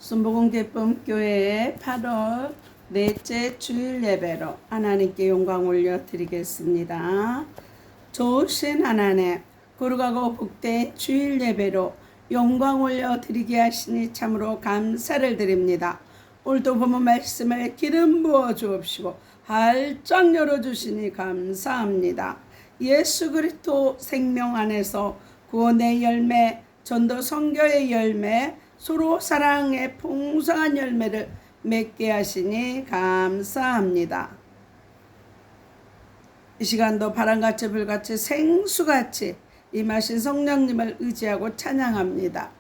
순복음기쁨교회의 8월 넷째 주일 예배로 하나님께 영광 올려드리겠습니다. 좋으신 하나님, 거룩하고 복된 주일 예배로 영광 올려드리게 하시니 참으로 감사를 드립니다. 오늘도 본문 말씀을 기름 부어 주옵시고 활짝 열어주시니 감사합니다. 예수 그리스도 생명 안에서 구원의 열매, 전도 선교의 열매, 서로 사랑의 풍성한 열매를 맺게 하시니 감사합니다. 이 시간도 바람같이 불같이 생수같이 임하신 성령님을 의지하고 찬양합니다.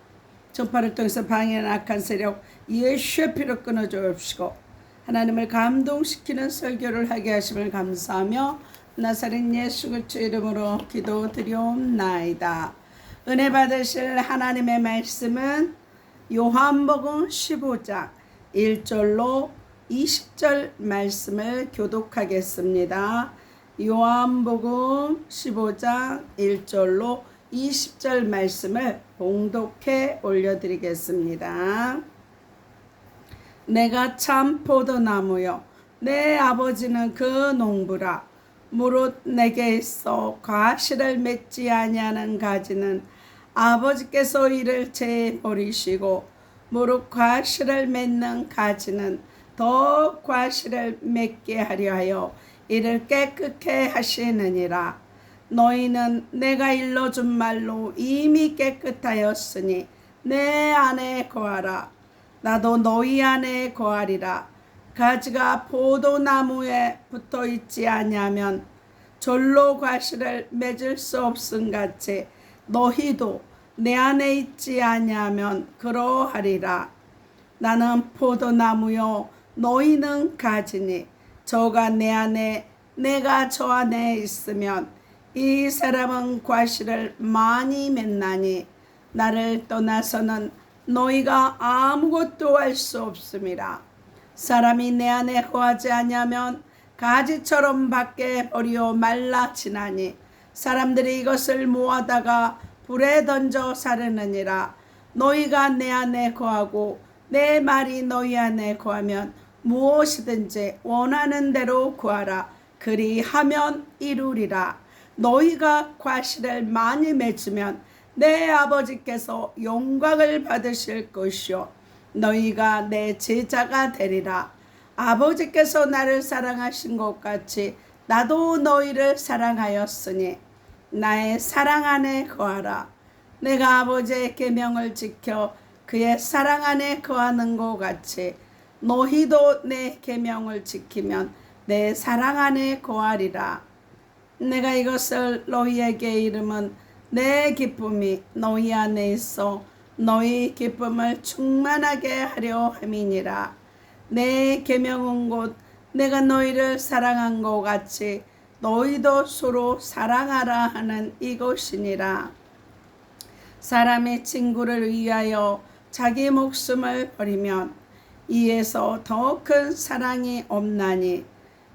전파를 통해서 방해하는 악한 세력 예수의 피로 끊어주옵시고 하나님을 감동시키는 설교를 하게 하심을 감사하며 나사렛 예수 그리스도의 이름으로 기도드리옵나이다. 은혜 받으실 하나님의 말씀은 요한복음 15장 1절로 20절 말씀을 교독하겠습니다. 요한복음 15장 1절로 20절 말씀을 봉독해 올려드리겠습니다. 내가 참 포도나무요 내 아버지는 그 농부라. 무릇 내게 있어 과실을 맺지 아니하는 가지는 아버지께서 이를 제버리시고 무릇 과실을 맺는 가지는 더 과실을 맺게 하려 하여 이를 깨끗게 하시느니라. 너희는 내가 일러준 말로 이미 깨끗하였으니 내 안에 거하라. 나도 너희 안에 거하리라. 가지가 포도나무에 붙어있지 아니하면 절로 과실을 맺을 수 없음같이 너희도 내 안에 있지 아니하면 그러하리라. 나는 포도나무요 너희는 가지니 저가 내 안에 내가 저 안에 있으면 이 사람은 과실을 많이 맺나니 나를 떠나서는 너희가 아무것도 할 수 없음이라. 사람이 내 안에 거하지 아니하면 가지처럼 밖에 버리어 말라지나니 사람들이 이것을 모아다가 불에 던져 사르느니라. 너희가 내 안에 거하고 내 말이 너희 안에 거하면 무엇이든지 원하는 대로 구하라. 그리하면 이루리라. 너희가 과실을 많이 맺으면 내 아버지께서 영광을 받으실 것이요 너희가 내 제자가 되리라. 아버지께서 나를 사랑하신 것 같이 나도 너희를 사랑하였으니 나의 사랑 안에 거하라. 내가 아버지의 계명을 지켜 그의 사랑 안에 거하는 것 같이 너희도 내 계명을 지키면 내 사랑 안에 거하리라. 내가 이것을 너희에게 이름은 내 기쁨이 너희 안에 있어 너희 기쁨을 충만하게 하려 함이니라. 내 계명은 곧 내가 너희를 사랑한 것 같이 너희도 서로 사랑하라 하는 이것이니라. 사람이 친구를 위하여 자기 목숨을 버리면 이에서 더 큰 사랑이 없나니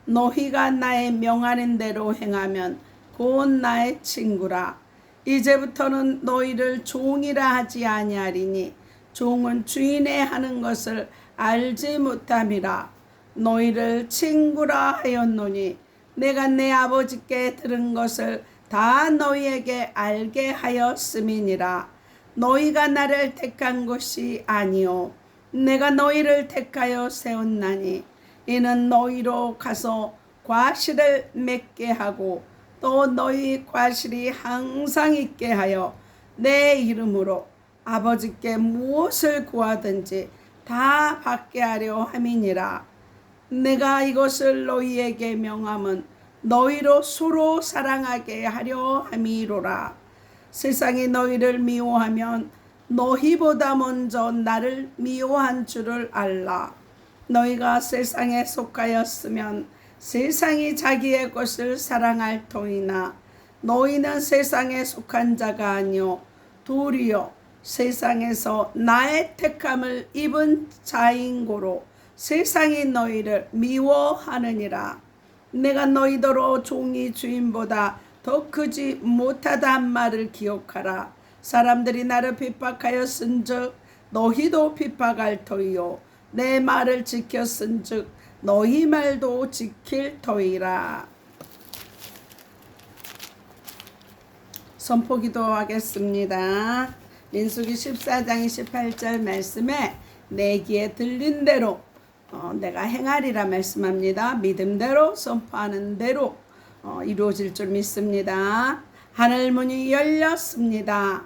너희가 나의 명하는 대로 행하면 곧 나의 친구라. 이제부터는 너희를 종이라 하지 아니하리니 종은 주인의 하는 것을 알지 못함이라. 너희를 친구라 하였노니 내가 내 아버지께 들은 것을 다 너희에게 알게 하였음이니라. 너희가 나를 택한 것이 아니요 내가 너희를 택하여 세웠나니 이는 너희로 가서 과실을 맺게 하고 또 너희 과실이 항상 있게 하여 내 이름으로 아버지께 무엇을 구하든지 다 받게 하려 함이니라. 내가 이것을 너희에게 명함은 너희로 서로 사랑하게 하려 함이로라. 세상이 너희를 미워하면 너희보다 먼저 나를 미워한 줄을 알라. 너희가 세상에 속하였으면 세상이 자기의 것을 사랑할 터이나 너희는 세상에 속한 자가 아니요 도리어 세상에서 나의 택함을 입은 자인 고로 세상이 너희를 미워하느니라. 내가 너희더러 종이 주인보다 더 크지 못하다 한 말을 기억하라. 사람들이 나를 핍박하였은즉 너희도 핍박할 터이요 내 말을 지켰은즉 너희 말도 지킬 터이라. 선포기도 하겠습니다. 민수기 14장 28절 말씀에 내 귀에 들린 대로 내가 행하리라 말씀합니다. 믿음대로 선포하는 대로 이루어질 줄 믿습니다. 하늘 문이 열렸습니다.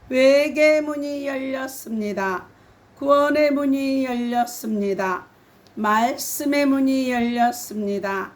회개의 문이 열렸습니다. 구원의 문이 열렸습니다. 말씀의 문이 열렸습니다.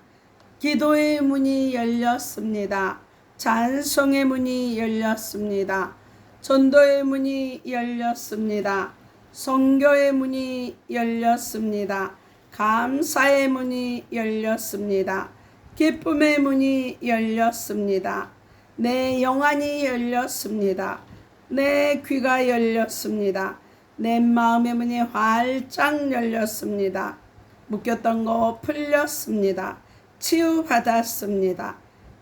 기도의 문이 열렸습니다. 찬송의 문이 열렸습니다. 전도의 문이 열렸습니다. 선교의 문이 열렸습니다. 감사의 문이 열렸습니다. 기쁨의 문이 열렸습니다. 내 영안이 열렸습니다. 내 귀가 열렸습니다. 내 마음의 문이 활짝 열렸습니다. 묶였던 거 풀렸습니다. 치유받았습니다.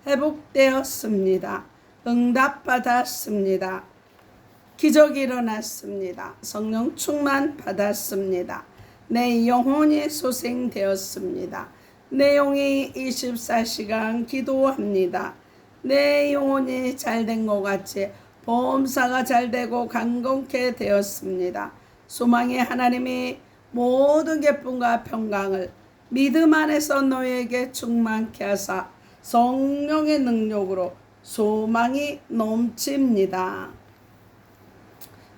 회복되었습니다. 응답받았습니다. 기적이 일어났습니다. 성령 충만 받았습니다. 내 영혼이 소생되었습니다. 내 영이 24시간 기도합니다. 내 영혼이 잘된 것 같이 범사가 잘되고 강건케 되었습니다. 소망의 하나님이 모든 기쁨과 평강을 믿음 안에서 너에게 충만케 하사 성령의 능력으로 소망이 넘칩니다.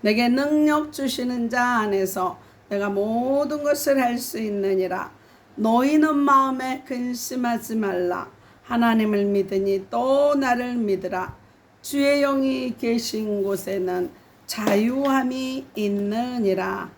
내게 능력 주시는 자 안에서 내가 모든 것을 할 수 있느니라. 너희는 마음에 근심하지 말라. 하나님을 믿으니 또 나를 믿으라. 주의 영이 계신 곳에는 자유함이 있느니라.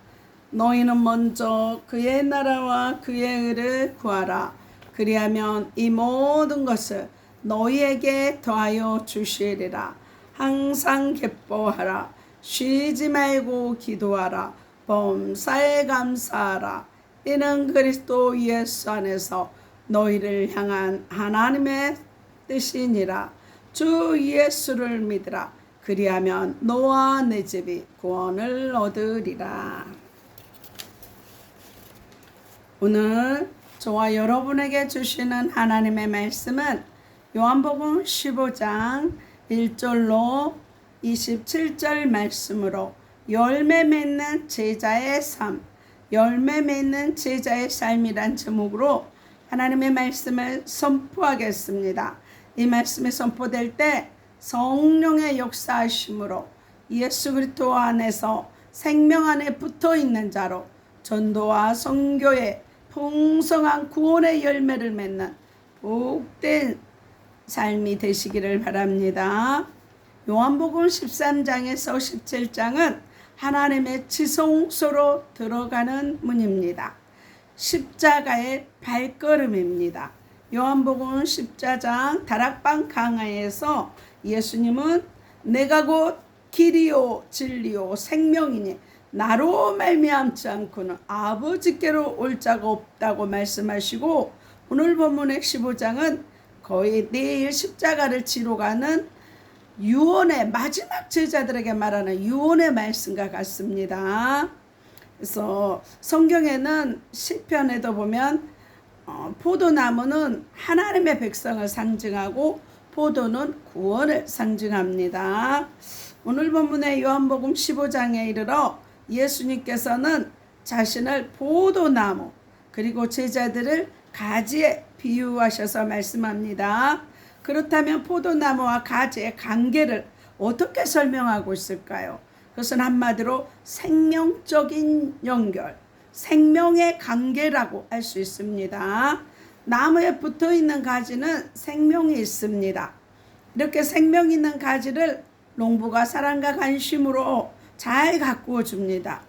너희는 먼저 그의 나라와 그의 의를 구하라. 그리하면 이 모든 것을 너희에게 더하여 주시리라. 항상 기뻐하라. 쉬지 말고 기도하라. 범사에 감사하라. 이는 그리스도 예수 안에서 너희를 향한 하나님의 뜻이니라. 주 예수를 믿으라. 그리하면 너와 내 집이 구원을 얻으리라. 오늘 저와 여러분에게 주시는 하나님의 말씀은 요한복음 15장 1절로 27절 말씀으로 열매 맺는 제자의 삶, 열매 맺는 제자의 삶이란 제목으로 하나님의 말씀을 선포하겠습니다. 이 말씀이 선포될 때 성령의 역사하심으로 예수 그리스도 안에서 생명 안에 붙어있는 자로 전도와 선교의 풍성한 구원의 열매를 맺는 복된 삶이 되시기를 바랍니다. 요한복음 13장에서 17장은 하나님의 지성소로 들어가는 문입니다. 십자가의 발걸음입니다. 요한복음 14장 다락방 강화에서 예수님은 내가 곧 길이요 진리요 생명이니 나로 말미암지 않고는 아버지께로 올 자가 없다고 말씀하시고, 오늘 본문의 15장은 거의 내일 십자가를 지러 가는 유언의 마지막 제자들에게 말하는 유언의 말씀과 같습니다. 그래서 성경에는 시편에도 보면 포도나무는 하나님의 백성을 상징하고 포도는 구원을 상징합니다. 오늘 본문의 요한복음 15장에 이르러 예수님께서는 자신을 포도나무 그리고 제자들을 가지에 비유하셔서 말씀합니다. 그렇다면 포도나무와 가지의 관계를 어떻게 설명하고 있을까요? 그것은 한마디로 생명적인 연결, 생명의 관계라고 할 수 있습니다. 나무에 붙어있는 가지는 생명이 있습니다. 이렇게 생명 있는 가지를 농부가 사랑과 관심으로 잘 가꾸어 줍니다.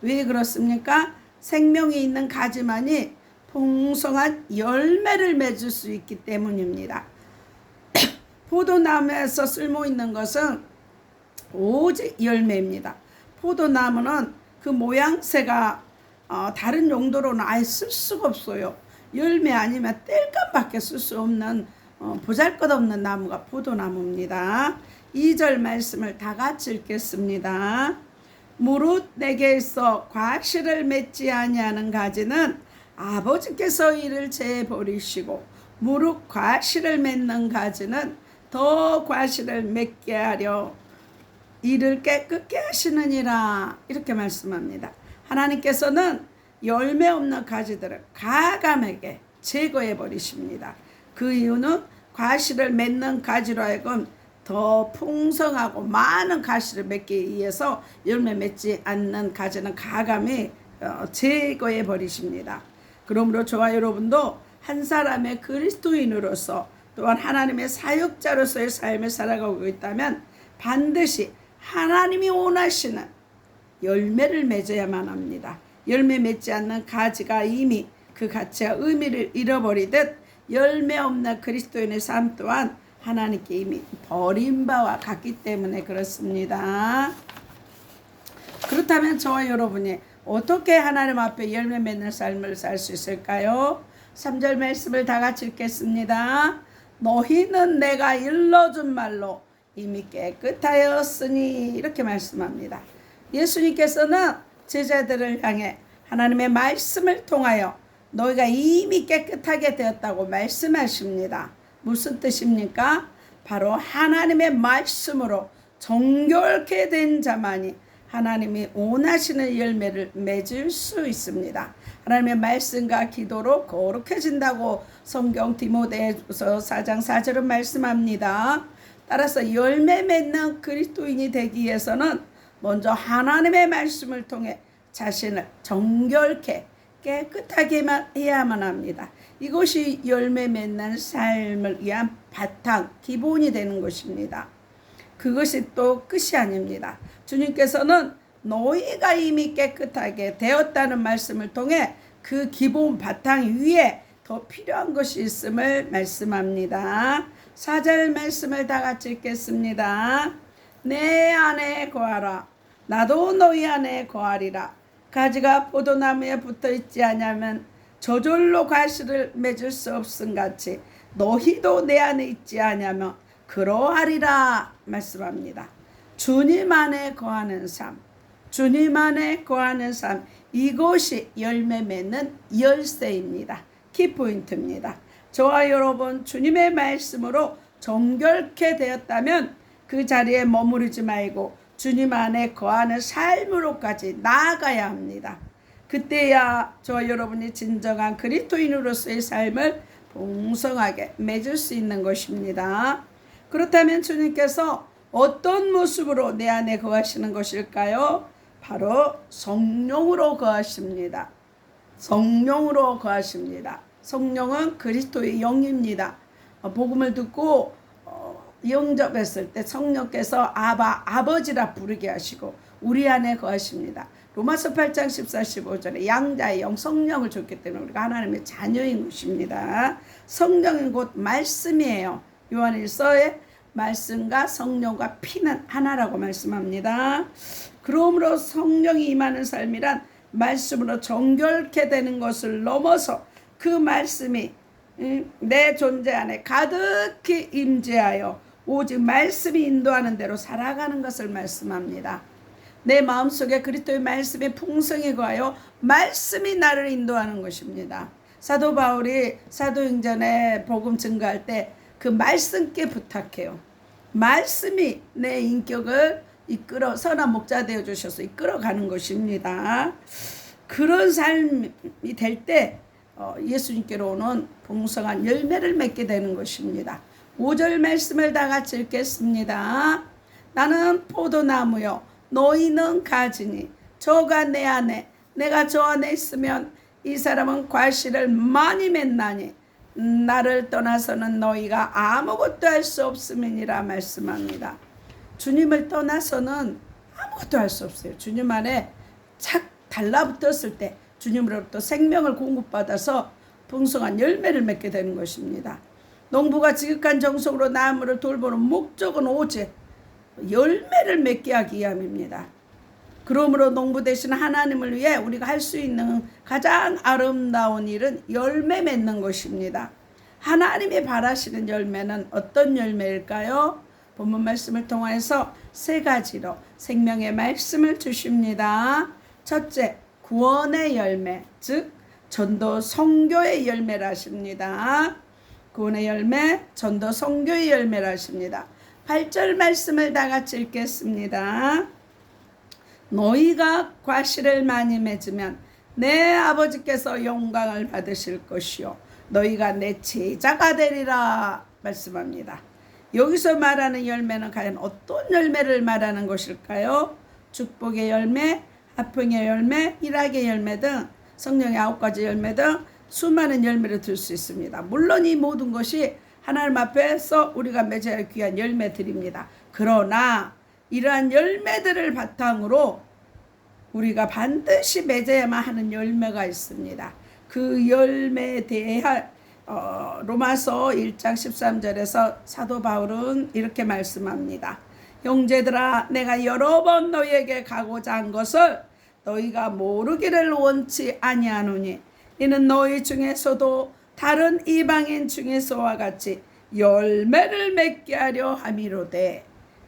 왜 그렇습니까? 생명이 있는 가지만이 풍성한 열매를 맺을 수 있기 때문입니다. 포도나무에서 쓸모 있는 것은 오직 열매입니다. 포도나무는 그 모양새가 다른 용도로는 아예 쓸 수가 없어요. 열매 아니면 땔감밖에 쓸 수 없는 보잘것없는 나무가 포도나무입니다. 2절 말씀을 다 같이 읽겠습니다. 무릇 내게 있어 과실을 맺지 아니하는 가지는 아버지께서 이를 재버리시고 무릇 과실을 맺는 가지는 더 과실을 맺게 하려 이를 깨끗게 하시느니라. 이렇게 말씀합니다. 하나님께서는 열매 없는 가지들을 가감하게 제거해 버리십니다. 그 이유는 과실을 맺는 가지로 하여금 더 풍성하고 많은 가시를 맺기 위해서 열매 맺지 않는 가지는 가감히 제거해 버리십니다. 그러므로 저와 여러분도 한 사람의 그리스도인으로서 또한 하나님의 사역자로서의 삶을 살아가고 있다면 반드시 하나님이 원하시는 열매를 맺어야만 합니다. 열매 맺지 않는 가지가 이미 그 가치와 의미를 잃어버리듯 열매 없는 그리스도인의 삶 또한 하나님께 이미 버린 바와 같기 때문에 그렇습니다. 그렇다면 저와 여러분이 어떻게 하나님 앞에 열매 맺는 삶을 살 수 있을까요? 3절 말씀을 다 같이 읽겠습니다. 너희는 내가 일러준 말로 이미 깨끗하였으니 이렇게 말씀합니다. 예수님께서는 제자들을 향해 하나님의 말씀을 통하여 너희가 이미 깨끗하게 되었다고 말씀하십니다. 무슨 뜻입니까? 바로 하나님의 말씀으로 정결케 된 자만이 하나님이 원하시는 열매를 맺을 수 있습니다. 하나님의 말씀과 기도로 거룩해진다고 성경 디모데후서 4장 4절은 말씀합니다. 따라서 열매 맺는 그리스도인이 되기 위해서는 먼저 하나님의 말씀을 통해 자신을 정결케 깨끗하게만 해야만 합니다. 이것이 열매 맺는 삶을 위한 바탕, 기본이 되는 것입니다. 그것이 또 끝이 아닙니다. 주님께서는 너희가 이미 깨끗하게 되었다는 말씀을 통해 그 기본 바탕 위에 더 필요한 것이 있음을 말씀합니다. 4절 말씀을 다 같이 읽겠습니다. 내 안에 거하라. 나도 너희 안에 거하리라. 가지가 포도나무에 붙어 있지 않으면 저절로 과실을 맺을 수 없음 같이 너희도 내 안에 있지 않으면 그러하리라 말씀합니다. 주님 안에 거하는 삶, 주님 안에 거하는 삶, 이것이 열매 맺는 열쇠입니다. 키포인트입니다. 저와 여러분 주님의 말씀으로 정결케 되었다면 그 자리에 머무르지 말고 주님 안에 거하는 삶으로까지 나아가야 합니다. 그때야 저와 여러분이 진정한 그리스도인으로서의 삶을 풍성하게 맺을 수 있는 것입니다. 그렇다면 주님께서 어떤 모습으로 내 안에 거하시는 것일까요? 바로 성령으로 거하십니다. 성령으로 거하십니다. 성령은 그리스도의 영입니다. 복음을 듣고 영접했을 때 성령께서 아버지라 부르게 하시고 우리 안에 거하십니다. 로마서 8장 14, 15절에 양자의 영 성령을 줬기 때문에 우리가 하나님의 자녀인 것입니다. 성령은 곧 말씀이에요. 요한일서에 말씀과 성령과 피는 하나라고 말씀합니다. 그러므로 성령이 임하는 삶이란 말씀으로 정결케 되는 것을 넘어서 그 말씀이 내 존재 안에 가득히 임재하여 오직 말씀이 인도하는 대로 살아가는 것을 말씀합니다. 내 마음속에 그리스도의 말씀이 풍성히 거하여 말씀이 나를 인도하는 것입니다. 사도 바울이 사도행전에 복음 증거할 때 그 말씀께 부탁해요. 말씀이 내 인격을 이끌어 선한 목자 되어 주셔서 이끌어가는 것입니다. 그런 삶이 될 때 예수님께로 오는 풍성한 열매를 맺게 되는 것입니다. 5절 말씀을 다 같이 읽겠습니다. 나는 포도나무요 너희는 가지니 저가 내 안에 내가 저 안에 있으면 이 사람은 과실을 많이 맺나니 나를 떠나서는 너희가 아무것도 할 수 없음이니라 말씀합니다. 주님을 떠나서는 아무것도 할 수 없어요. 주님 안에 착 달라붙었을 때 주님으로부터 생명을 공급받아서 풍성한 열매를 맺게 되는 것입니다. 농부가 지극한 정성으로 나무를 돌보는 목적은 오직 열매를 맺게 하기 위함입니다. 그러므로 농부 되신 하나님을 위해 우리가 할 수 있는 가장 아름다운 일은 열매 맺는 것입니다. 하나님이 바라시는 열매는 어떤 열매일까요? 본문 말씀을 통해서 세 가지로 생명의 말씀을 주십니다. 첫째, 구원의 열매, 즉 전도 선교의 열매라 하십니다. 구원의 열매, 전도 선교의 열매라 하십니다. 8절 말씀을 다 같이 읽겠습니다. 너희가 과실을 많이 맺으면 내 아버지께서 영광을 받으실 것이요 너희가 내 제자가 되리라 말씀합니다. 여기서 말하는 열매는 과연 어떤 열매를 말하는 것일까요? 축복의 열매, 화평의 열매, 일학의 열매 등 성령의 9가지 열매 등 수많은 열매를 들 수 있습니다. 물론 이 모든 것이 하나님 앞에서 우리가 맺어야 할 귀한 열매들입니다. 그러나 이러한 열매들을 바탕으로 우리가 반드시 맺어야만 하는 열매가 있습니다. 그 열매에 대해 로마서 1장 13절에서 사도 바울은 이렇게 말씀합니다. 형제들아, 내가 여러 번 너희에게 가고자 한 것을 너희가 모르기를 원치 아니하노니 이는 너희 중에서도 다른 이방인 중에서와 같이 열매를 맺게 하려 함이로되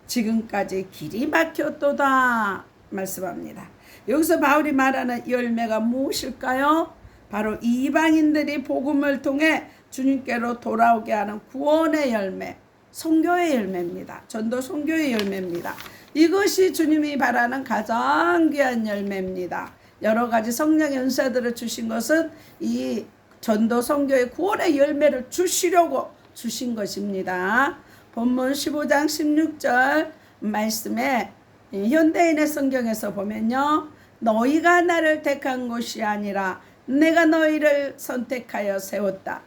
지금까지 길이 막혔도다 말씀합니다. 여기서 바울이 말하는 열매가 무엇일까요? 바로 이방인들이 복음을 통해 주님께로 돌아오게 하는 구원의 열매, 선교의 열매입니다. 전도 선교의 열매입니다. 이것이 주님이 바라는 가장 귀한 열매입니다. 여러 가지 성령의 은사들을 주신 것은 이 전도 선교의 구원의 열매를 주시려고 주신 것입니다. 본문 15장 16절 말씀에 현대인의 성경에서 보면요, 너희가 나를 택한 것이 아니라 내가 너희를 선택하여 세웠다.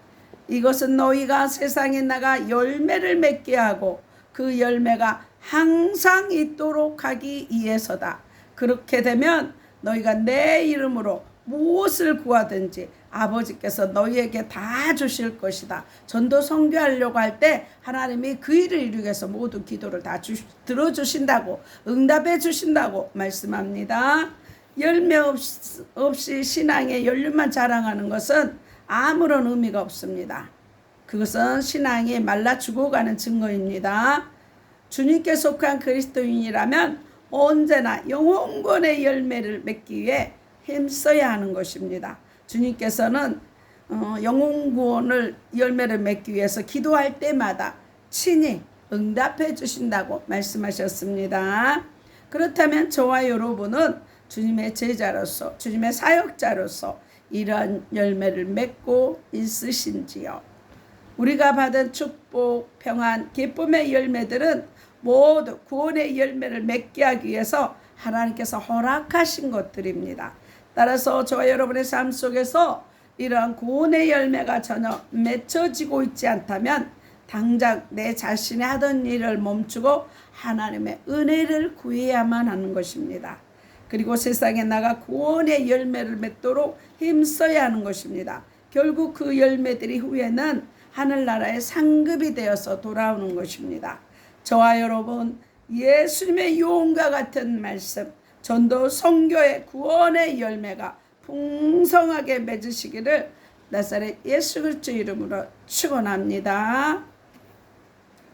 이것은 너희가 세상에 나가 열매를 맺게 하고 그 열매가 항상 있도록 하기 위해서다. 그렇게 되면 너희가 내 이름으로 무엇을 구하든지 아버지께서 너희에게 다 주실 것이다. 전도 선교하려고 할 때 하나님이 그 일을 이루기 위해서 모든 기도를 다 들어주신다고, 응답해 주신다고 말씀합니다. 열매 없이 신앙의 연륜만 자랑하는 것은 아무런 의미가 없습니다. 그것은 신앙이 말라 죽어가는 증거입니다. 주님께 속한 그리스도인이라면 언제나 영혼권의 열매를 맺기 위해 힘써야 하는 것입니다. 주님께서는 영혼구원을 열매를 맺기 위해서 기도할 때마다 친히 응답해 주신다고 말씀하셨습니다. 그렇다면 저와 여러분은 주님의 제자로서, 주님의 사역자로서 이러한 열매를 맺고 있으신지요? 우리가 받은 축복, 평안, 기쁨의 열매들은 모두 구원의 열매를 맺게 하기 위해서 하나님께서 허락하신 것들입니다. 따라서 저와 여러분의 삶 속에서 이러한 구원의 열매가 전혀 맺혀지고 있지 않다면 당장 내 자신이 하던 일을 멈추고 하나님의 은혜를 구해야만 하는 것입니다. 그리고 세상에 나가 구원의 열매를 맺도록 힘써야 하는 것입니다. 결국 그 열매들이 후에는 하늘나라의 상급이 되어서 돌아오는 것입니다. 저와 여러분, 예수님의 유언과 같은 말씀, 전도 선교의 구원의 열매가 풍성하게 맺으시기를 나사렛 예수 그리스도 이름으로 축원합니다.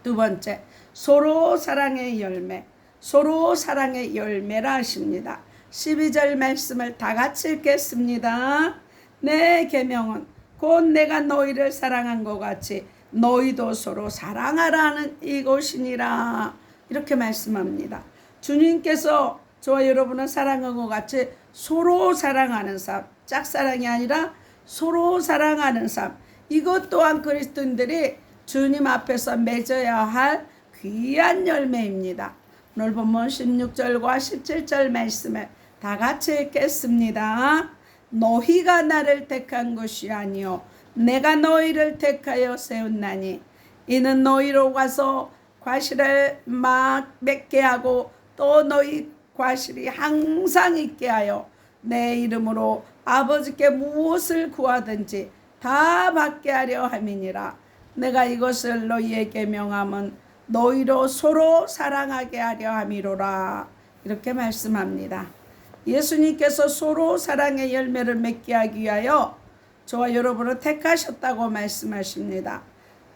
두 번째, 서로 사랑의 열매, 서로 사랑의 열매라 하십니다. 12절 말씀을 다 같이 읽겠습니다. 내 계명은 곧 내가 너희를 사랑한 것 같이 너희도 서로 사랑하라는 이것이니라. 이렇게 말씀합니다. 주님께서 저와 여러분을 사랑한 것 같이 서로 사랑하는 삶, 짝사랑이 아니라 서로 사랑하는 삶, 이것 또한 그리스도인들이 주님 앞에서 맺어야 할 귀한 열매입니다. 오늘 본문 16절과 17절 말씀을 다 같이 읽겠습니다. 너희가 나를 택한 것이 아니요 내가 너희를 택하여 세웠나니 이는 너희로 가서 과실을 막 맺게 하고 또 너희 과실이 항상 있게 하여 내 이름으로 아버지께 무엇을 구하든지 다 받게 하려 함이니라. 내가 이것을 너희에게 명함은 너희로 서로 사랑하게 하려 함이로라. 이렇게 말씀합니다. 예수님께서 서로 사랑의 열매를 맺게 하기 위하여 저와 여러분을 택하셨다고 말씀하십니다.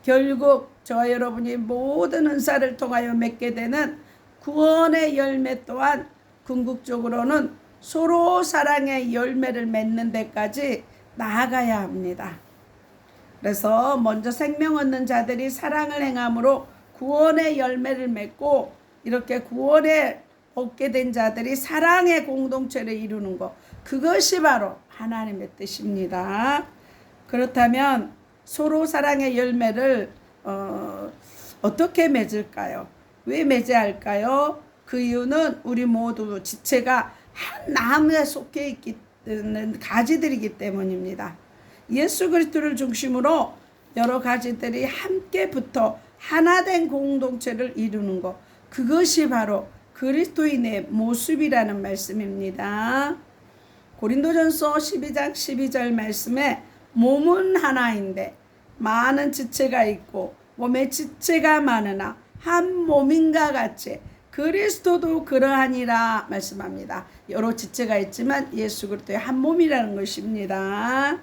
결국 저와 여러분이 모든 은사를 통하여 맺게 되는 구원의 열매 또한 궁극적으로는 서로 사랑의 열매를 맺는 데까지 나아가야 합니다. 그래서 먼저 생명 얻는 자들이 사랑을 행함으로 구원의 열매를 맺고, 이렇게 구원에 얻게 된 자들이 사랑의 공동체를 이루는 것, 그것이 바로 하나님의 뜻입니다. 그렇다면 서로 사랑의 열매를 어떻게 맺을까요? 왜 맺어야 할까요? 그 이유는 우리 모두 지체가 한 나무에 속해 있는 가지들이기 때문입니다. 예수 그리스도를 중심으로 여러 가지들이 함께 붙어 하나된 공동체를 이루는 것, 그것이 바로 그리스도인의 모습이라는 말씀입니다. 고린도전서 12장 12절 말씀에 몸은 하나인데 많은 지체가 있고 몸에 지체가 많으나 한 몸인가 같이 그리스도도 그러하니라 말씀합니다. 여러 지체가 있지만 예수 그리스도의 한 몸이라는 것입니다.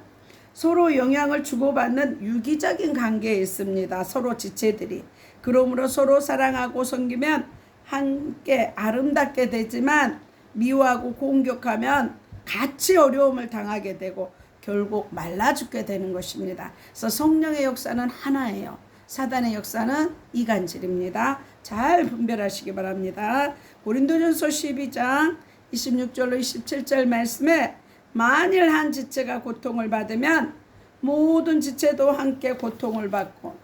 서로 영향을 주고받는 유기적인 관계에 있습니다. 서로 지체들이. 그러므로 서로 사랑하고 섬기면 함께 아름답게 되지만, 미워하고 공격하면 같이 어려움을 당하게 되고 결국 말라 죽게 되는 것입니다. 그래서 성령의 역사는 하나예요. 사단의 역사는 이간질입니다. 잘 분별하시기 바랍니다. 고린도전서 12장 26절로 27절 말씀에 만일 한 지체가 고통을 받으면 모든 지체도 함께 고통을 받고,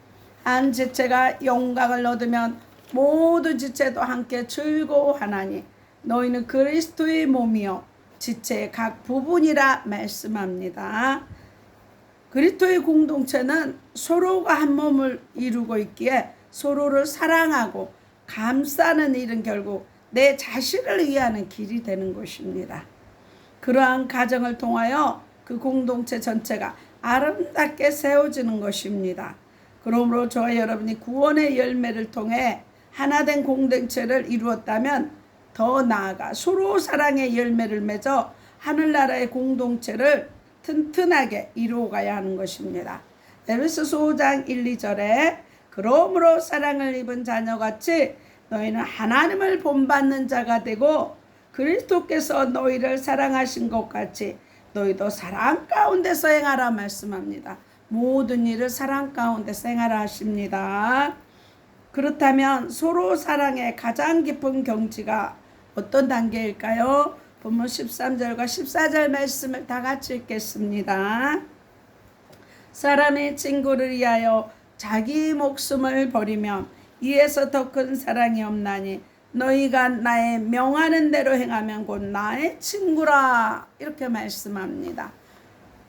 한 지체가 영광을 얻으면 모든 지체도 함께 즐거워하나니 너희는 그리스도의 몸이요 지체의 각 부분이라 말씀합니다. 그리스도의 공동체는 서로가 한 몸을 이루고 있기에 서로를 사랑하고 감싸는 일은 결국 내 자신을 위하는 길이 되는 것입니다. 그러한 과정을 통하여 그 공동체 전체가 아름답게 세워지는 것입니다. 그러므로 저와 여러분이 구원의 열매를 통해 하나된 공동체를 이루었다면 더 나아가 서로 사랑의 열매를 맺어 하늘나라의 공동체를 튼튼하게 이루어가야 하는 것입니다. 에베소서 5장 1, 2절에 그러므로 사랑을 입은 자녀같이 너희는 하나님을 본받는 자가 되고 그리스도께서 너희를 사랑하신 것 같이 너희도 사랑 가운데서 행하라 말씀합니다. 모든 일을 사랑 가운데서 행하라 하십니다. 그렇다면 서로 사랑의 가장 깊은 경지가 어떤 단계일까요? 본문 13절과 14절 말씀을 다 같이 읽겠습니다. 사람의 친구를 위하여 자기 목숨을 버리면 이에서 더 큰 사랑이 없나니 너희가 나의 명하는 대로 행하면 곧 나의 친구라, 이렇게 말씀합니다.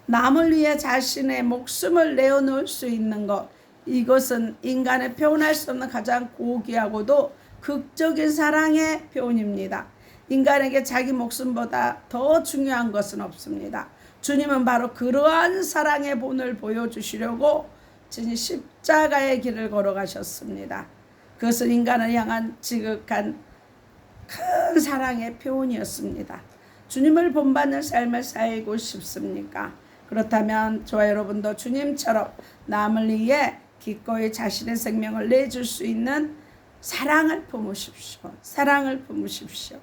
남을 위해 자신의 목숨을 내어놓을 수 있는 것, 이것은 인간의 표현할 수 없는 가장 고귀하고도 극적인 사랑의 표현입니다. 인간에게 자기 목숨보다 더 중요한 것은 없습니다. 주님은 바로 그러한 사랑의 본을 보여주시려고 진히 십자가의 길을 걸어가셨습니다. 그것은 인간을 향한 지극한 큰 사랑의 표현이었습니다. 주님을 본받는 삶을 살고 싶습니까? 그렇다면 저와 여러분도 주님처럼 남을 위해 기꺼이 자신의 생명을 내줄 수 있는 사랑을 품으십시오. 사랑을 품으십시오.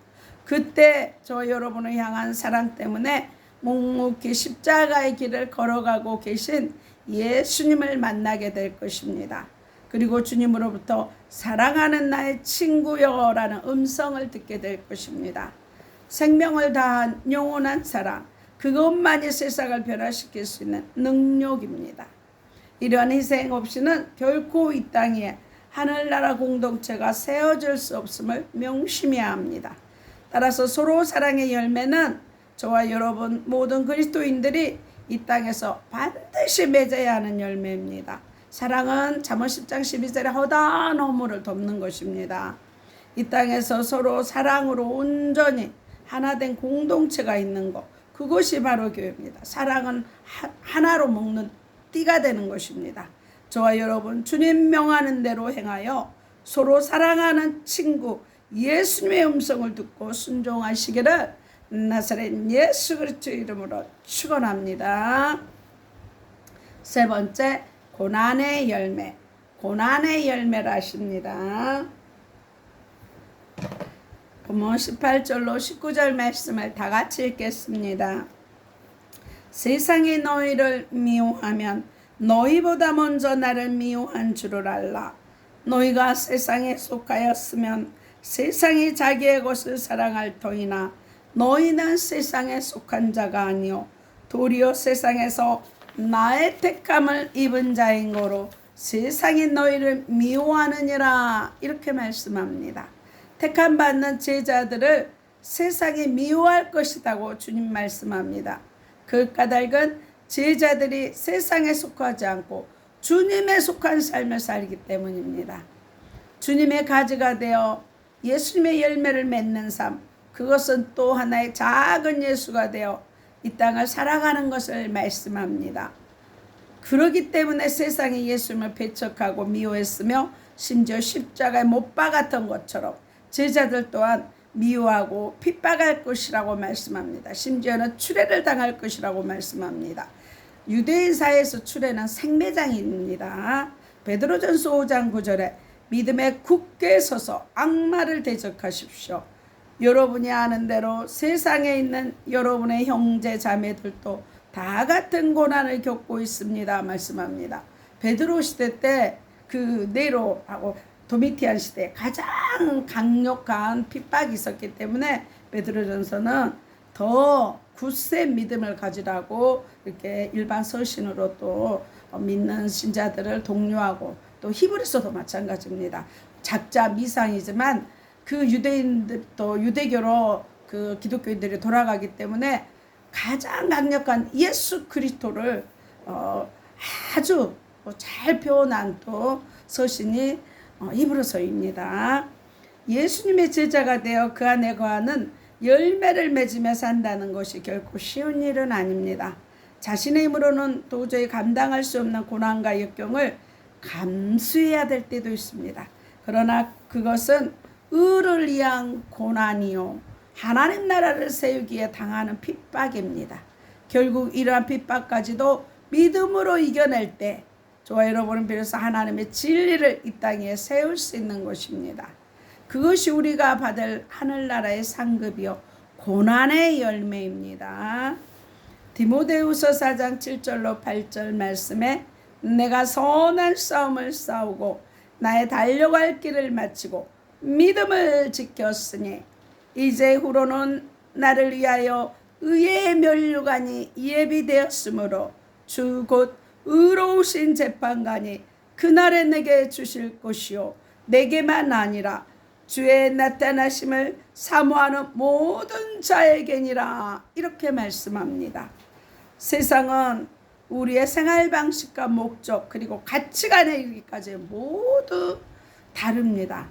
그때 저와 여러분을 향한 사랑 때문에 묵묵히 십자가의 길을 걸어가고 계신 예수님을 만나게 될 것입니다. 그리고 주님으로부터 사랑하는 나의 친구여 라는 음성을 듣게 될 것입니다. 생명을 다한 영원한 사랑, 그것만이 세상을 변화시킬 수 있는 능력입니다. 이러한 희생 없이는 결코 이 땅에 하늘나라 공동체가 세워질 수 없음을 명심해야 합니다. 따라서 서로 사랑의 열매는 저와 여러분 모든 그리스도인들이 이 땅에서 반드시 맺어야 하는 열매입니다. 사랑은 잠언 10장 12절에 허다한 허물을 덮는 것입니다. 이 땅에서 서로 사랑으로 온전히 하나된 공동체가 있는 것, 그것이 바로 교회입니다. 사랑은 하나로 먹는 띠가 되는 것입니다. 저와 여러분 주님 명하는 대로 행하여 서로 사랑하는 친구 예수님의 음성을 듣고 순종하시기를 나사렛 예수 그리스도의 이름으로 축원합니다. 세 번째, 고난의 열매. 고난의 열매라 하십니다. 그러면 18절로 19절 말씀을 다 같이 읽겠습니다. 세상이 너희를 미워하면 너희보다 먼저 나를 미워한 줄을 알라. 너희가 세상에 속하였으면 세상이 자기의 것을 사랑할 터이나 너희는 세상에 속한 자가 아니요 도리어 세상에서 나의 택함을 입은 자인 거로 세상이 너희를 미워하느니라. 이렇게 말씀합니다. 택함 받는 제자들을 세상이 미워할 것이라고 주님 말씀합니다. 그 까닭은 제자들이 세상에 속하지 않고 주님에 속한 삶을 살기 때문입니다. 주님의 가지가 되어 예수님의 열매를 맺는 삶, 그것은 또 하나의 작은 예수가 되어 이 땅을 살아가는 것을 말씀합니다. 그러기 때문에 세상이 예수님을 배척하고 미워했으며 심지어 십자가에 못 박았던 것처럼 제자들 또한 미워하고 핍박할 것이라고 말씀합니다. 심지어는 추례를 당할 것이라고 말씀합니다. 유대인 사회에서 추례는 생매장입니다. 베드로전서 5장 9절에 믿음에 굳게 서서 악마를 대적하십시오. 여러분이 아는 대로 세상에 있는 여러분의 형제 자매들도 다 같은 고난을 겪고 있습니다. 말씀합니다. 베드로 시대 때 그 네로하고 도미티안 시대에 가장 강력한 핍박이 있었기 때문에 베드로전서는 더 굳센 믿음을 가지라고 이렇게 일반 서신으로 또 믿는 신자들을 독려하고, 또 히브리서도 마찬가지입니다. 작자 미상이지만 그 유대인들 또 유대교로 그 기독교인들이 돌아가기 때문에 가장 강력한 예수 그리스도를 아주 잘 표현한 또 서신이 히브리서입니다. 예수님의 제자가 되어 그 안에 거하는 열매를 맺으며 산다는 것이 결코 쉬운 일은 아닙니다. 자신의 힘으로는 도저히 감당할 수 없는 고난과 역경을 감수해야 될 때도 있습니다. 그러나 그것은 의를 위한 고난이요 하나님 나라를 세우기에 당하는 핍박입니다. 결국 이러한 핍박까지도 믿음으로 이겨낼 때 저와 여러분은 비로소 하나님의 진리를 이 땅에 세울 수 있는 것입니다. 그것이 우리가 받을 하늘나라의 상급이요 고난의 열매입니다. 디모데후서 4장 7절로 8절 말씀에 내가 선한 싸움을 싸우고 나의 달려갈 길을 마치고 믿음을 지켰으니 이제 후로는 나를 위하여 의의 면류관이 예비되었으므로 주 곧 의로우신 재판관이 그날에 내게 주실 것이요 내게만 아니라 주의 나타나심을 사모하는 모든 자에게니라. 이렇게 말씀합니다. 세상은 우리의 생활 방식과 목적 그리고 가치관에 이르기까지 모두 다릅니다.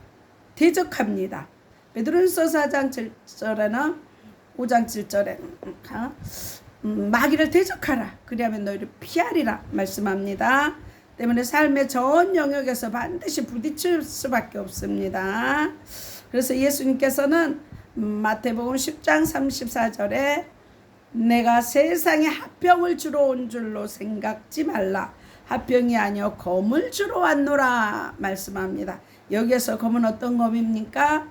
대적합니다. 베드로전서 4장 7절에는 5장 7절에 마귀를 대적하라 그리하면 너희를 피하리라 말씀합니다. 때문에 삶의 전 영역에서 반드시 부딪힐 수밖에 없습니다. 그래서 예수님께서는 마태복음 10장 34절에 내가 세상에 화평을 주러 온 줄로 생각지 말라. 화평이 아니요 검을 주러 왔노라 말씀합니다. 여기에서 검은 어떤 검입니까?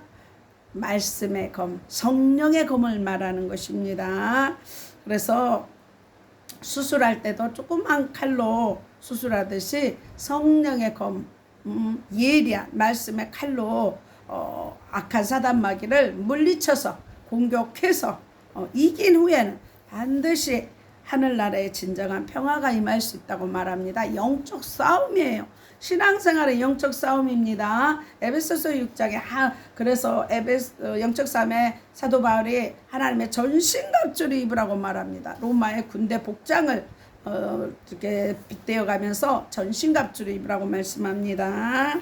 말씀의 검, 성령의 검을 말하는 것입니다. 그래서 수술할 때도 조그만 칼로 수술하듯이 성령의 검, 예리한 말씀의 칼로 악한 사단 마귀를 물리쳐서 공격해서 이긴 후에는 반드시 하늘나라의 진정한 평화가 임할 수 있다고 말합니다. 영적 싸움이에요. 신앙생활은 영적 싸움입니다. 에베소서 6장에 그래서 영적 싸움에 사도 바울이 하나님의 전신갑주를 입으라고 말합니다. 로마의 군대 복장을 이렇게 빗대어 가면서 전신갑주를 입으라고 말씀합니다.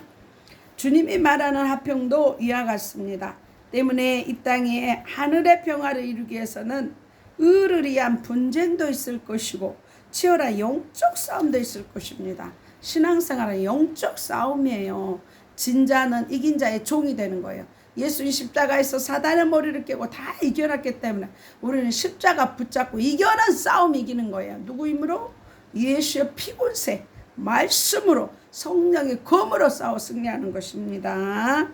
주님이 말하는 화평도 이와 같습니다. 때문에 이 땅에 하늘의 평화를 이루기 위해서는 의를 위한 분쟁도 있을 것이고 치열한 영적 싸움도 있을 것입니다. 신앙생활은 영적 싸움이에요. 진자는 이긴 자의 종이 되는 거예요. 예수님 십자가에서 사단의 머리를 깨고 다 이겨놨기 때문에 우리는 십자가 붙잡고 이겨낸 싸움 이기는 거예요. 누구 힘으로? 예수의 피군세 말씀으로 성령의 검으로 싸워 승리하는 것입니다.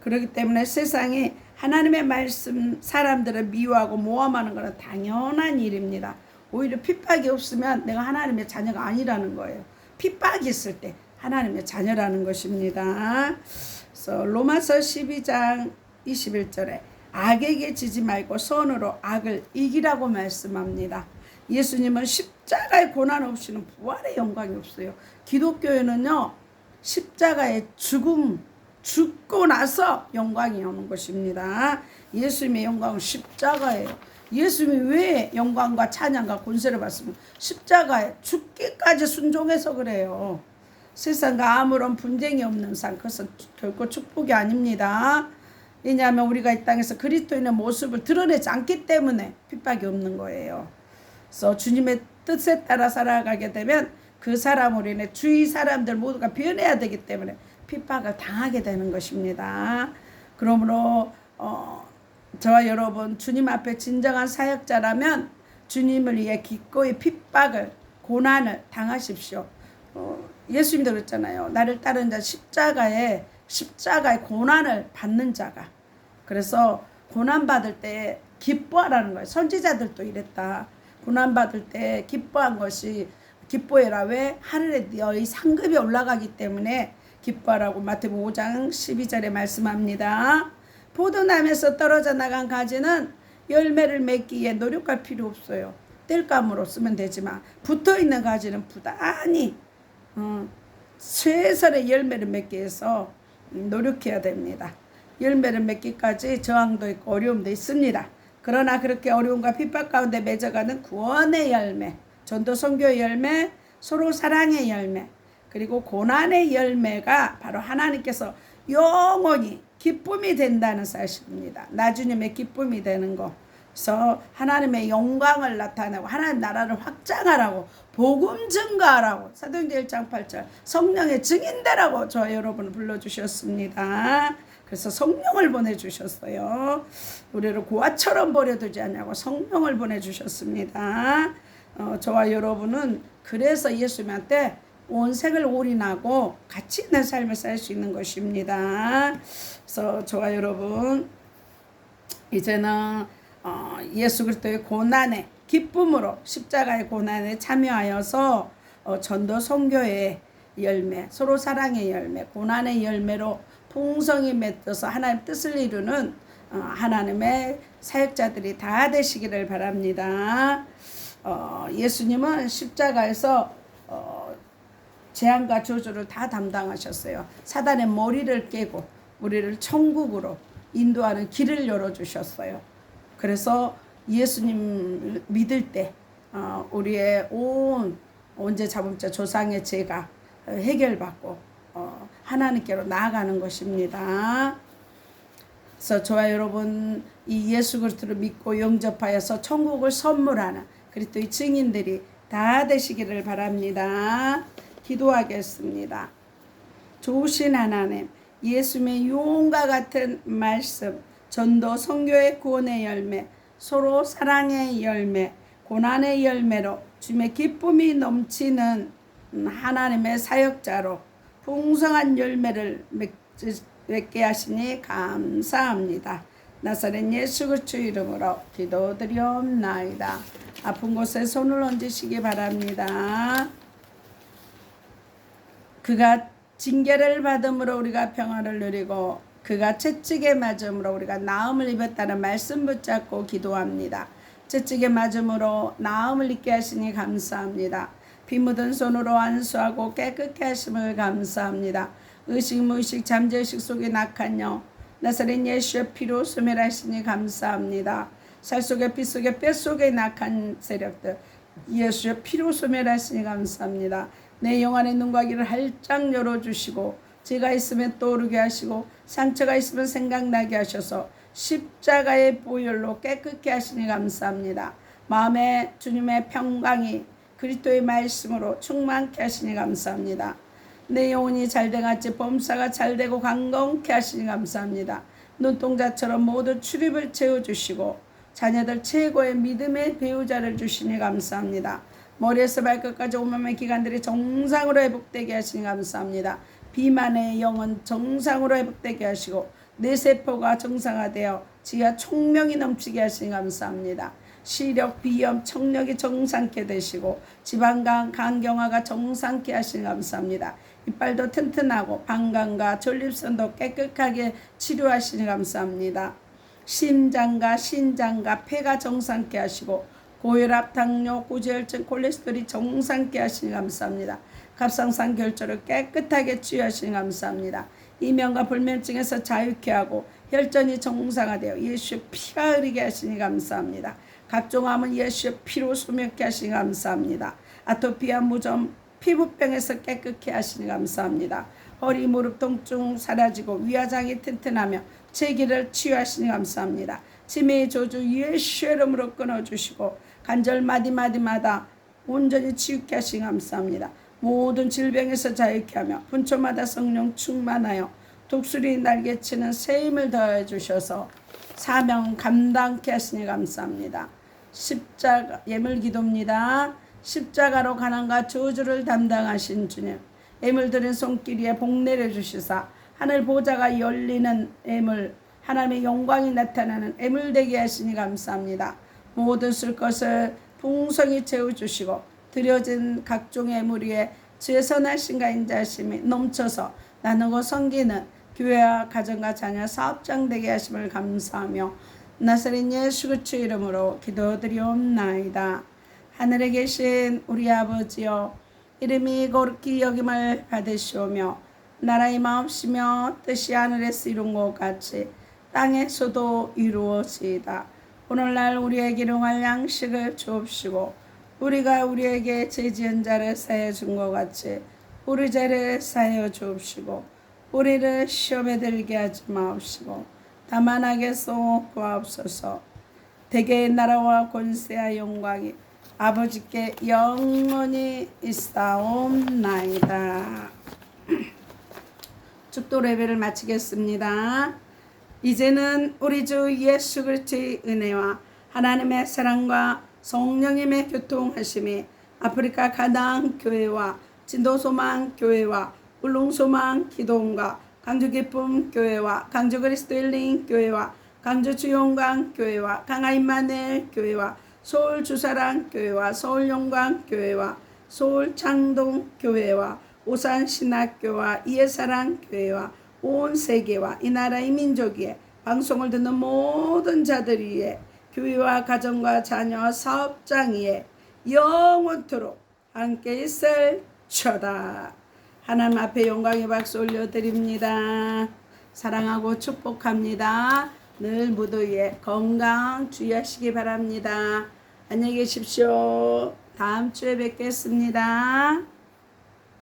그렇기 때문에 세상에 하나님의 말씀 사람들을 미워하고 모함하는 것은 당연한 일입니다. 오히려 핍박이 없으면 내가 하나님의 자녀가 아니라는 거예요. 핍박이 있을 때 하나님의 자녀라는 것입니다. 그래서 로마서 12장 21절에 악에게 지지 말고 선으로 악을 이기라고 말씀합니다. 예수님은 십자가의 고난 없이는 부활의 영광이 없어요. 기독교에는요, 십자가의 죽고 나서 영광이 오는 것입니다. 예수님의 영광은 십자가예요. 예수님이 왜 영광과 찬양과 권세를 받습니까? 십자가에 죽기까지 순종해서 그래요. 세상과 아무런 분쟁이 없는 삶, 그것은 결코 축복이 아닙니다. 왜냐하면 우리가 이 땅에서 그리스도인의 모습을 드러내지 않기 때문에 핍박이 없는 거예요. 그래서 주님의 뜻에 따라 살아가게 되면 그 사람으로 인해 주위 사람들 모두가 변해야 되기 때문에 핍박을 당하게 되는 것입니다. 그러므로 저와 여러분 주님 앞에 진정한 사역자라면 주님을 위해 기꺼이 핍박을 고난을 당하십시오. 예수님도 그랬잖아요. 나를 따르는 자 십자가의 고난을 받는 자가. 그래서 고난 받을 때 기뻐하라는 거예요. 선지자들도 이랬다. 고난 받을 때 기뻐한 것이 기뻐해라. 왜? 하늘에 너희 상급이 올라가기 때문에 기뻐하라고 마태복음 5장 12절에 말씀합니다. 포도나무에서 떨어져 나간 가지는 열매를 맺기에 노력할 필요 없어요. 땔감으로 쓰면 되지만 붙어있는 가지는 부단히 최선의 열매를 맺기 위해서 노력해야 됩니다. 열매를 맺기까지 저항도 있고 어려움도 있습니다. 그러나 그렇게 어려움과 핍박 가운데 맺어가는 구원의 열매, 전도 선교의 열매, 서로 사랑의 열매, 그리고 고난의 열매가 바로 하나님께서 영원히 기쁨이 된다는 사실입니다. 나주님의 기쁨이 되는 거. 그래서 하나님의 영광을 나타내고 하나님 나라를 확장하라고 복음 증거하라고 사도행전 1장 8절 성령의 증인되라고 저와 여러분을 불러주셨습니다. 그래서 성령을 보내주셨어요. 우리를 고아처럼 버려두지 않냐고 성령을 보내주셨습니다. 저와 여러분은 그래서 예수님한테 온 생을 올인하고 가치 있는 삶을 살 수 있는 것입니다. 그래서 저와 여러분 이제는 예수 그리스도의 고난에 기쁨으로 십자가의 고난에 참여하여서 전도 선교의 열매, 서로 사랑의 열매, 고난의 열매로 풍성히 맺어서 하나님 뜻을 이루는 하나님의 사역자들이 다 되시기를 바랍니다. 예수님은 십자가에서 재앙과 저주를 다 담당하셨어요. 사단의 머리를 깨고 우리를 천국으로 인도하는 길을 열어주셨어요. 그래서 예수님 믿을 때 우리의 온 언제 잡음자 조상의 죄가 해결받고 하나님께로 나아가는 것입니다. 그래서 저와 여러분 이 예수 그리스도를 믿고 영접하여서 천국을 선물하는 그리스도의 증인들이 다 되시기를 바랍니다. 기도하겠습니다. 좋으신 하나님, 예수님의 유언과 같은 말씀, 전도 선교의 구원의 열매, 서로 사랑의 열매, 고난의 열매로 주님의 기쁨이 넘치는 하나님의 사역자로 풍성한 열매를 맺게 하시니 감사합니다. 나사렛 예수 그리스도 이름으로 기도드리옵나이다. 아픈 곳에 손을 얹으시기 바랍니다. 그가 징계를 받음으로 우리가 평화를 누리고 그가 채찍에 맞음으로 우리가 나음을 입었다는 말씀 붙잡고 기도합니다. 채찍에 맞음으로 나음을 입게 하시니 감사합니다. 피 묻은 손으로 안수하고 깨끗게 하심을 감사합니다. 의식 무의식 잠재의식 속에 낙한 영 나사렛 예수의 피로 소멸하시니 감사합니다. 살 속에 피 속에 뼈 속에 낙한 세력들 예수의 피로 소멸하시니 감사합니다. 내 영 안의 눈과 귀를 활짝 열어주시고 죄가 있으면 떠오르게 하시고 상처가 있으면 생각나게 하셔서 십자가의 보혈로 깨끗게 하시니 감사합니다. 마음에 주님의 평강이 그리스도의 말씀으로 충만케 하시니 감사합니다. 내 영혼이 잘돼같이 범사가 잘되고 강건케 하시니 감사합니다. 눈동자처럼 모두 출입을 채워주시고 자녀들 최고의 믿음의 배우자를 주시니 감사합니다. 머리에서 발끝까지 온몸의 기관들이 정상으로 회복되게 하시니 감사합니다. 비만의 영은 정상으로 회복되게 하시고 뇌세포가 정상화되어 지하 총명이 넘치게 하시니 감사합니다. 시력, 비염, 청력이 정상케 되시고 지방간, 간경화가 정상케 하시니 감사합니다. 이빨도 튼튼하고 방광과 전립선도 깨끗하게 치료하시니 감사합니다. 심장과 신장과 폐가 정상케 하시고 고혈압, 당뇨, 고지혈증, 콜레스테롤이 정상케 하시니 감사합니다. 갑상선 결절을 깨끗하게 치유하시니 감사합니다. 이명과 불면증에서 자유케 하고 혈전이 정상화되어 예수의 피가 흐르게 하시니 감사합니다. 각종 암은 예수의 피로 소멸케 하시니 감사합니다. 아토피와 무좀, 피부병에서 깨끗게 하시니 감사합니다. 허리 무릎 통증 사라지고 위화장이 튼튼하며 체기를 치유하시니 감사합니다. 치매의 저주 예수의 이름으로 끊어주시고 관절 마디마디마다 온전히 치유케 하시니 감사합니다. 모든 질병에서 자유케 하며 분초마다 성령 충만하여 독수리 날개치는 새 힘을 더해 주셔서 사명 감당케 하시니 감사합니다. 십자가 예물 기도입니다. 십자가로 가난과 저주를 담당하신 주님, 예물 드린 손길 위에 복 내려 주시사 하늘 보좌가 열리는 예물, 하나님의 영광이 나타나는 예물 되게 하시니 감사합니다. 모든 쓸 것을 풍성히 채워주시고 드려진 각종 예물 위에 주의 선하신가 인자하심이 넘쳐서 나누고 섬기는 교회와 가정과 자녀 사업장 되게 하심을 감사하며 나사렛 예수 그리스도의 이름으로 기도드리옵나이다. 하늘에 계신 우리 아버지여, 이름이 거룩히 여김을 받으시오며 나라의 마옵시며 뜻이 하늘에서 이룬 것 같이 땅에서도 이루어지이다. 오늘날 우리에게 일용할 양식을 주옵시고 우리가 우리에게 죄 지은 자를 사하여 준 것 같이 우리 죄를 사하여 주옵시고 우리를 시험에 들게 하지 마옵시고 다만 악에서 구하옵소서. 대개의 나라와 권세와 영광이 아버지께 영원히 있사옵나이다. 축도 예배를 마치겠습니다. 이제는 우리 주 예수 그리스도의 은혜와 하나님의 사랑과 성령님의 교통하심이 아프리카 가나안 교회와 진도소망 교회와 울릉소망 기도원과 강주 기쁨 교회와 강주 그리스도 힐링 교회와 강주 주용강 교회와 강화임마누엘 교회와 서울 주사랑 교회와 서울 영광 교회와 서울 창동 교회와 오산 신학교와 이해사랑 교회와 온 세계와 이 나라의 민족 위에 방송을 듣는 모든 자들 위에 교회와 가정과 자녀 사업장 위에 영원토록 함께 있을 처다. 하나님 앞에 영광의 박수 올려드립니다. 사랑하고 축복합니다. 늘 무더위에 건강 주의하시기 바랍니다. 안녕히 계십시오. 다음 주에 뵙겠습니다.